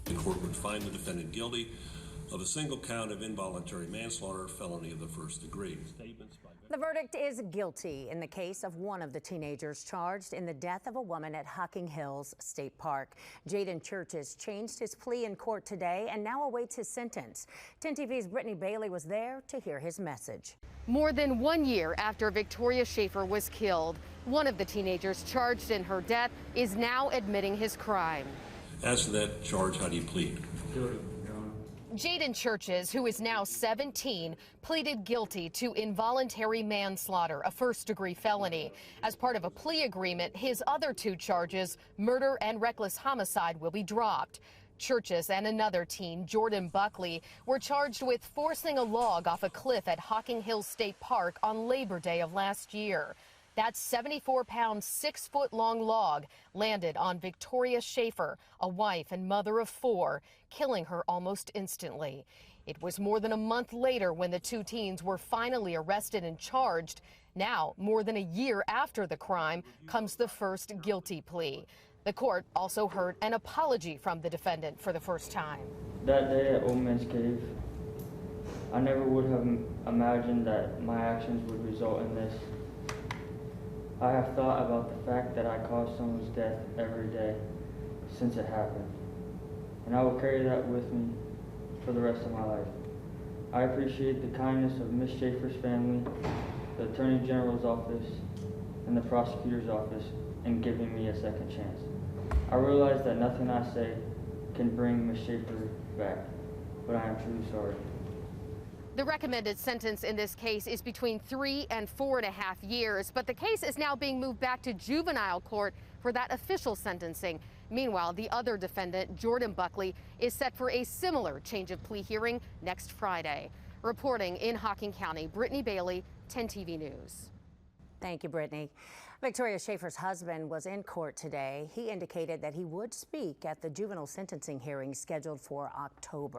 The court would find the defendant guilty of a single count of involuntary manslaughter, felony of the first degree. The verdict is guilty in the case of one of the teenagers charged in the death of a woman at Hocking Hills State Park. Jaden Churchheus changed his plea in court today and now awaits his sentence. 10 TV's Brittany Bailey was there to hear his message. More than 1 year after Victoria Schaefer was killed, one of the teenagers charged in her death is now admitting his crime. As to that charge, how do you plead? Guilty. Jaden Churchheus, who is now 17, pleaded guilty to involuntary manslaughter, a first-degree felony. As part of a plea agreement, his other two charges, murder and reckless homicide, will be dropped. Churchheus and another teen, Jordan Buckley, were charged with forcing a log off a cliff at Hocking Hills State Park on Labor Day of last year. That 74-pound, 6-foot-long log landed on Victoria Schaefer, a wife and mother of 4, killing her almost instantly. It was more than a month later when the two teens were finally arrested and charged. Now, more than a year after the crime, comes the first guilty plea. The court also heard an apology from the defendant for the first time. That day at Old Man's Cave, I never would have imagined that my actions would result in this. I have thought about the fact that I caused someone's death every day since it happened, and I will carry that with me for the rest of my life. I appreciate the kindness of Ms. Schaefer's family, the Attorney General's office, and the prosecutor's office in giving me a second chance. I realize that nothing I say can bring Ms. Schaefer back, but I am truly sorry. The recommended sentence in this case is between 3 and 4.5 years, but the case is now being moved back to juvenile court for that official sentencing. Meanwhile, the other defendant, Jordan Buckley, is set for a similar change of plea hearing next Friday. Reporting in Hocking County, Brittany Bailey, 10 TV News. Thank you, Brittany. Victoria Schaefer's husband was in court today. He indicated that he would speak at the juvenile sentencing hearing scheduled for October.